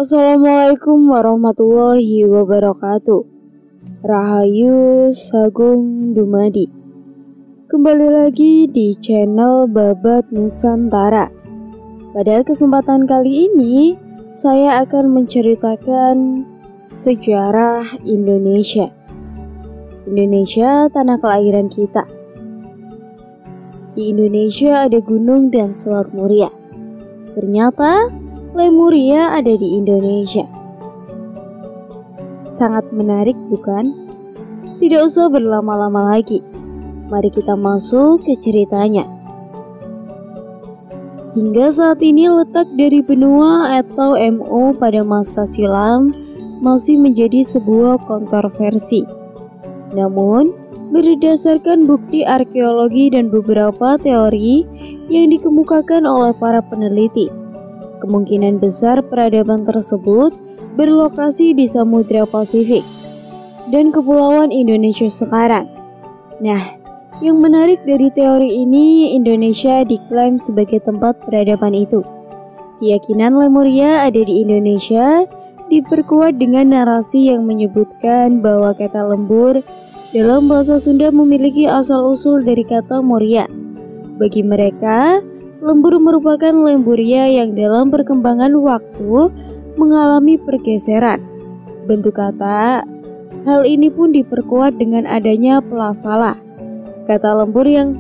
Assalamualaikum warahmatullahi wabarakatuh. Rahayu Sagung Dumadi. Kembali lagi di channel Babat Nusantara. Pada kesempatan kali ini saya akan menceritakan sejarah Indonesia. Indonesia tanah kelahiran kita. Di Indonesia ada gunung dan Selat Muria. Ternyata Lemuria ada di Indonesia. Sangat menarik bukan? Tidak usah berlama-lama lagi. Mari kita masuk ke ceritanya. Hingga saat ini letak dari benua atau MO pada masa silam masih menjadi sebuah kontroversi. Namun, berdasarkan bukti arkeologi dan beberapa teori yang dikemukakan oleh para peneliti, kemungkinan besar peradaban tersebut berlokasi di Samudra Pasifik dan Kepulauan Indonesia sekarang. Nah, yang menarik dari teori ini, Indonesia diklaim sebagai tempat peradaban itu. Keyakinan Lemuria ada di Indonesia diperkuat dengan narasi yang menyebutkan bahwa kata lembur dalam bahasa Sunda memiliki asal-usul dari kata Moria. Bagi mereka, lembur merupakan Lemuria yang dalam perkembangan waktu mengalami pergeseran bentuk kata. Hal ini pun diperkuat dengan adanya pelafala, kata lembur yang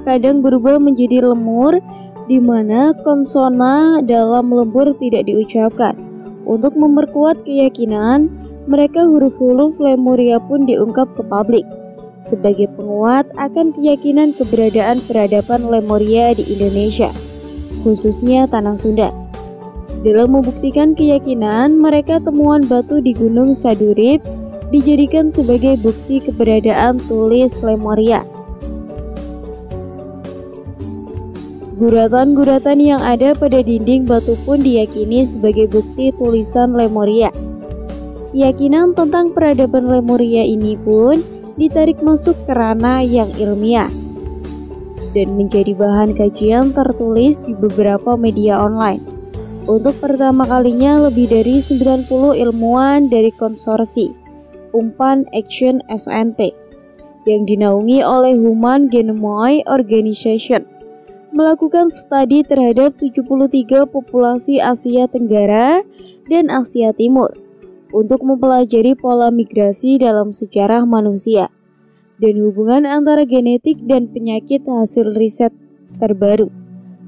kadang berubah menjadi lemur, di mana konsona dalam lembur tidak diucapkan. Untuk memperkuat keyakinan mereka, huruf-huruf Lemuria pun diungkap ke publik sebagai penguat akan keyakinan keberadaan peradaban Lemuria di Indonesia, khususnya Tanah Sunda. Dalam membuktikan keyakinan mereka, temuan batu di Gunung Sadurip dijadikan sebagai bukti keberadaan tulis Lemuria. Guratan-guratan yang ada pada dinding batu pun diyakini sebagai bukti tulisan Lemuria. Keyakinan tentang peradaban Lemuria ini pun ditarik masuk ke ranah yang ilmiah dan menjadi bahan kajian tertulis di beberapa media online. Untuk pertama kalinya, lebih dari 90 ilmuwan dari konsorsi Umpan Action SNP yang dinaungi oleh Human Genome Organization melakukan studi terhadap 73 populasi Asia Tenggara dan Asia Timur untuk mempelajari pola migrasi dalam sejarah manusia dan hubungan antara genetik dan penyakit hasil riset terbaru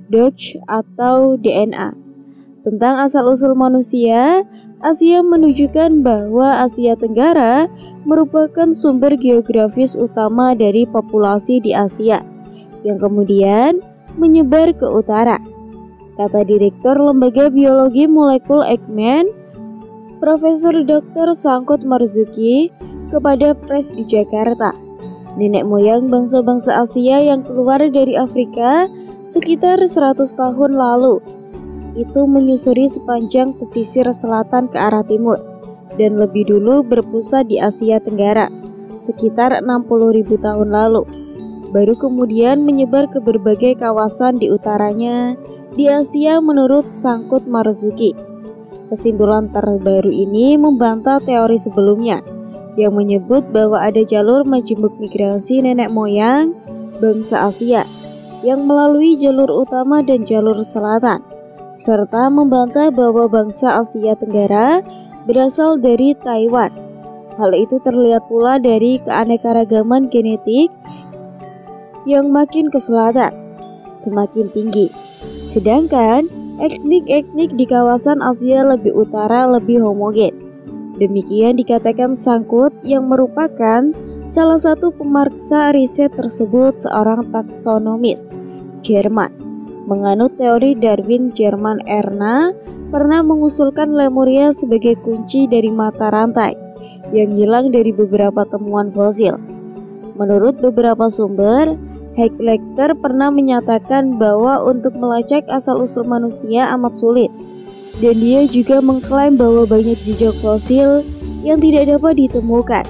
DOCH atau DNA tentang asal-usul manusia. Asia menunjukkan bahwa Asia Tenggara merupakan sumber geografis utama dari populasi di Asia yang kemudian menyebar ke utara, kata Direktur Lembaga Biologi Molekul Eijkman Profesor Dr. Sangkut Marzuki kepada Press di Jakarta. Nenek moyang bangsa-bangsa Asia yang keluar dari Afrika sekitar 100 tahun lalu itu menyusuri sepanjang pesisir selatan ke arah timur dan lebih dulu berpusat di Asia Tenggara sekitar 60.000 tahun lalu. Baru kemudian menyebar ke berbagai kawasan di utaranya di Asia menurut Sangkut Marzuki. Kesimpulan terbaru ini membantah teori sebelumnya yang menyebut bahwa ada jalur majemuk migrasi nenek moyang bangsa Asia yang melalui jalur utama dan jalur selatan, serta membantah bahwa bangsa Asia Tenggara berasal dari Taiwan. Hal itu terlihat pula dari keanekaragaman genetik yang makin ke selatan semakin tinggi, sedangkan etnik-etnik di kawasan Asia lebih utara lebih homogen. Demikian dikatakan Sangkut yang merupakan salah satu pemeriksa riset tersebut, seorang taksonomis Jerman. Menganut teori Darwin, Jerman Erna pernah mengusulkan Lemuria sebagai kunci dari mata rantai yang hilang dari beberapa temuan fosil. Menurut beberapa sumber, Hecklechter pernah menyatakan bahwa untuk melacak asal-usul manusia amat sulit, dan dia juga mengklaim bahwa banyak jejak fosil yang tidak dapat ditemukan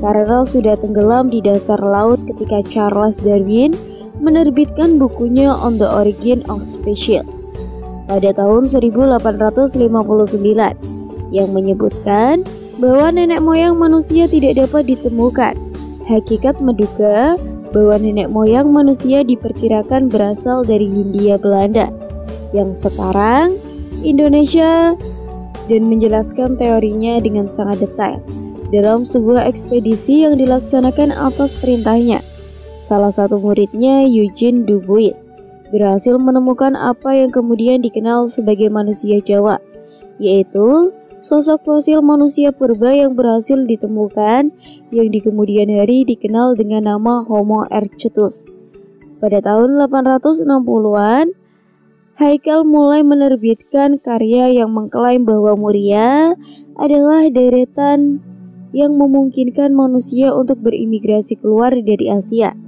karena sudah tenggelam di dasar laut ketika Charles Darwin menerbitkan bukunya On the Origin of Species. pada tahun 1859 yang menyebutkan bahwa nenek moyang manusia tidak dapat ditemukan. Hakikat menduga bahwa nenek moyang manusia diperkirakan berasal dari Hindia Belanda yang sekarang Indonesia, dan menjelaskan teorinya dengan sangat detail dalam sebuah ekspedisi yang dilaksanakan atas perintahnya. Salah satu muridnya, Eugene Dubois, berhasil menemukan apa yang kemudian dikenal sebagai manusia Jawa, yaitu sosok fosil manusia purba yang berhasil ditemukan yang di kemudian hari dikenal dengan nama Homo erectus. Pada tahun 860-an, Haikal mulai menerbitkan karya yang mengklaim bahwa Muria adalah deretan yang memungkinkan manusia untuk berimigrasi keluar dari Asia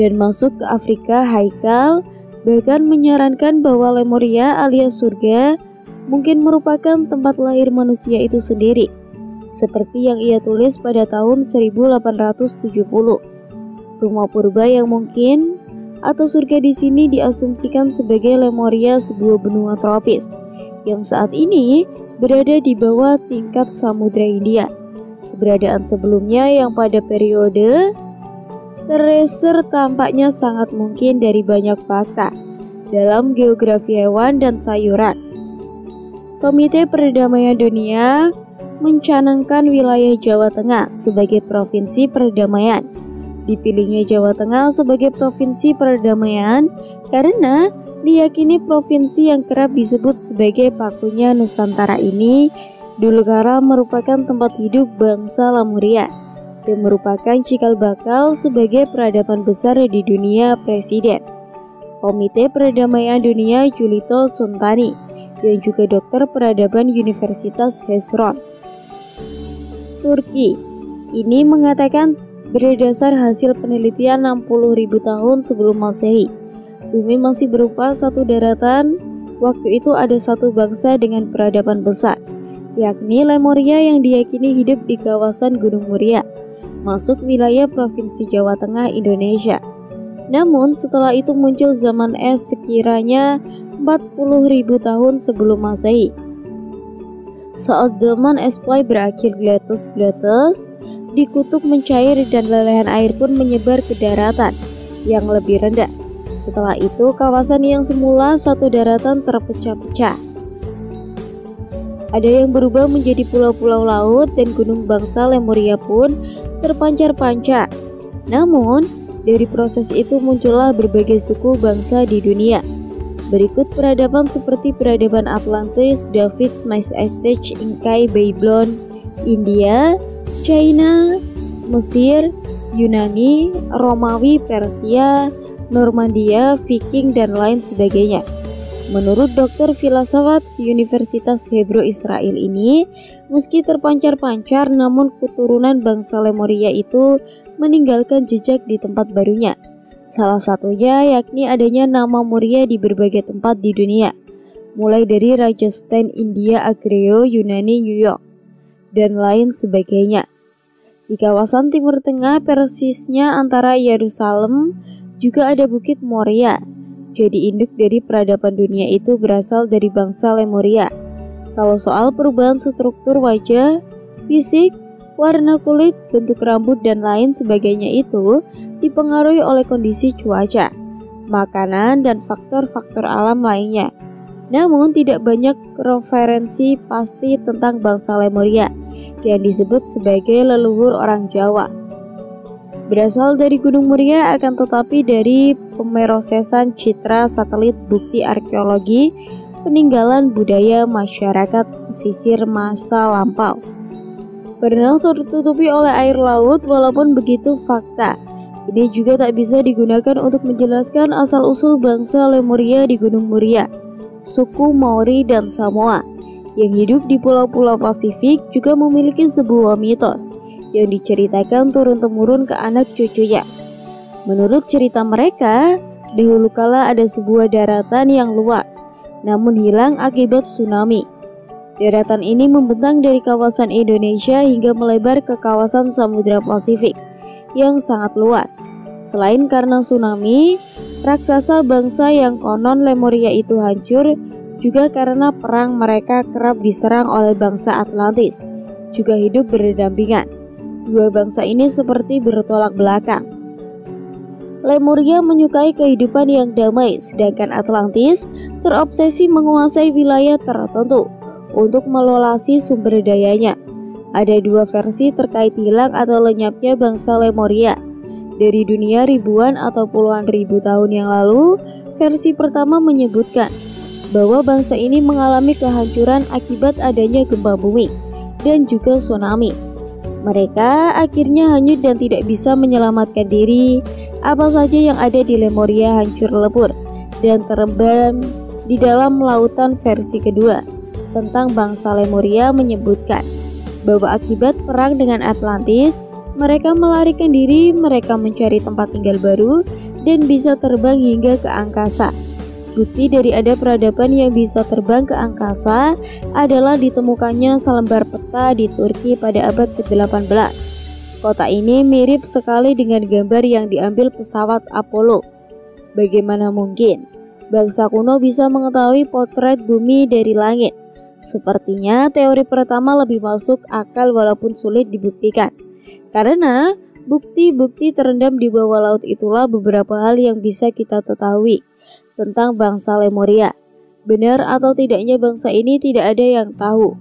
dan masuk ke Afrika. Haikal bahkan menyarankan bahwa Lemuria alias surga mungkin merupakan tempat lahir manusia itu sendiri, seperti yang ia tulis pada tahun 1870. Rumah purba yang mungkin atau surga di sini diasumsikan sebagai Lemuria, sebuah benua tropis yang saat ini berada di bawah tingkat Samudra Hindia. Keberadaan sebelumnya yang pada periode Terreser tampaknya sangat mungkin dari banyak fakta dalam geografi hewan dan sayuran. Komite Perdamaian Dunia mencanangkan wilayah Jawa Tengah sebagai provinsi perdamaian. Dipilihnya Jawa Tengah sebagai provinsi perdamaian karena diyakini provinsi yang kerap disebut sebagai pakunya Nusantara ini dulu kala merupakan tempat hidup bangsa Lemuria dan merupakan cikal bakal sebagai peradaban besar di dunia. Presiden Komite Perdamaian Dunia Julito Suntani dan juga dokter peradaban Universitas Hezron, Turki, ini mengatakan berdasar hasil penelitian 60.000 tahun sebelum Masehi, bumi masih berupa satu daratan. Waktu itu ada satu bangsa dengan peradaban besar, yakni Lemuria yang diyakini hidup di kawasan Gunung Muria, masuk wilayah Provinsi Jawa Tengah, Indonesia. Namun setelah itu muncul zaman es sekiranya 40.000 tahun sebelum Masehi. Saat zaman es play berakhir, gletus di kutub mencair dan lelehan air pun menyebar ke daratan yang lebih rendah. Setelah itu kawasan yang semula satu daratan terpecah-pecah. Ada yang berubah menjadi pulau-pulau laut dan gunung bangsa Lemuria pun terpancar-pancar. Namun, dari proses itu muncullah berbagai suku bangsa di dunia. Berikut peradaban seperti peradaban Atlantis, David's Ice Age, Inkai, Babylon, India, China, Mesir, Yunani, Romawi, Persia, Normandia, Viking, dan lain sebagainya. Menurut dokter filsafat Universitas Hebrew Israel ini, meski terpancar-pancar, namun keturunan bangsa Lemuria itu meninggalkan jejak di tempat barunya. Salah satunya yakni adanya nama Muria di berbagai tempat di dunia, mulai dari Rajasthan, India, Agreo, Yunani, New York, dan lain sebagainya. Di kawasan Timur Tengah, persisnya antara Yerusalem, juga ada Bukit Moria. Jadi induk dari peradaban dunia itu berasal dari bangsa Lemuria. Kalau soal perubahan struktur wajah, fisik, warna kulit, bentuk rambut, dan lain sebagainya itu dipengaruhi oleh kondisi cuaca, makanan, dan faktor-faktor alam lainnya. Namun tidak banyak referensi pasti tentang bangsa Lemuria yang disebut sebagai leluhur orang Jawa. Berasal dari Gunung Muria, akan tetapi dari pemerosesan citra satelit, bukti arkeologi, peninggalan budaya masyarakat pesisir masa lampau. Pernah tertutupi oleh air laut. Walaupun begitu, fakta ini juga tak bisa digunakan untuk menjelaskan asal-usul bangsa Lemuria di Gunung Muria. Suku Maori dan Samoa yang hidup di pulau-pulau Pasifik juga memiliki sebuah mitos yang diceritakan turun-temurun ke anak cucunya. Menurut cerita mereka, dahulu kala ada sebuah daratan yang luas, namun hilang akibat tsunami. Daratan ini membentang dari kawasan Indonesia hingga melebar ke kawasan Samudra Pasifik yang sangat luas. Selain karena tsunami, Raksasa bangsa yang konon Lemuria itu hancur juga karena perang mereka kerap diserang oleh bangsa Atlantis, juga hidup berdampingan. Dua bangsa ini seperti bertolak belakang. Lemuria menyukai kehidupan yang damai, sedangkan Atlantis terobsesi menguasai wilayah tertentu untuk melolasi sumber dayanya. Ada dua versi terkait hilang atau lenyapnya bangsa Lemuria dari dunia ribuan atau puluhan ribu tahun yang lalu. Versi pertama menyebutkan bahwa bangsa ini mengalami kehancuran akibat adanya gempa bumi dan juga tsunami. Mereka akhirnya hanyut dan tidak bisa menyelamatkan diri. Apa saja yang ada di Lemuria hancur lebur dan terendam di dalam lautan. Versi kedua tentang bangsa Lemuria menyebutkan bahwa akibat perang dengan Atlantis, mereka melarikan diri, mereka mencari tempat tinggal baru dan bisa terbang hingga ke angkasa. Bukti dari ada peradaban yang bisa terbang ke angkasa adalah ditemukannya selembar peta di Turki pada abad ke-18. Kota ini mirip sekali dengan gambar yang diambil pesawat Apollo. Bagaimana mungkin bangsa kuno bisa mengetahui potret bumi dari langit? Sepertinya teori pertama lebih masuk akal walaupun sulit dibuktikan. Karena bukti-bukti terendam di bawah laut itulah beberapa hal yang bisa kita ketahui tentang bangsa Lemuria. Benar atau tidaknya bangsa ini tidak ada yang tahu.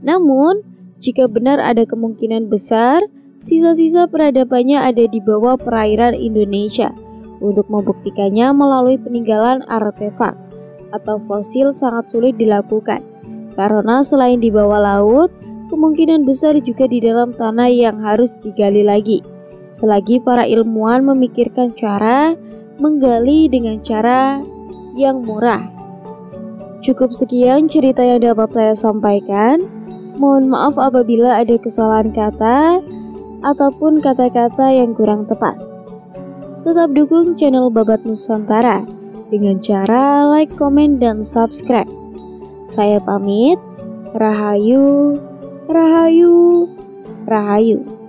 Namun, jika benar ada kemungkinan besar sisa-sisa peradabannya ada di bawah perairan Indonesia. Untuk membuktikannya melalui peninggalan artefak atau fosil sangat sulit dilakukan. Karena selain di bawah laut, kemungkinan besar juga di dalam tanah yang harus digali lagi. Selagi para ilmuwan memikirkan cara menggali dengan cara yang murah. Cukup sekian cerita yang dapat saya sampaikan. Mohon maaf apabila ada kesalahan kata ataupun kata-kata yang kurang tepat. Tetap dukung channel Babat Nusantara dengan cara like, komen, dan subscribe. Saya pamit. Rahayu, rahayu, rahayu.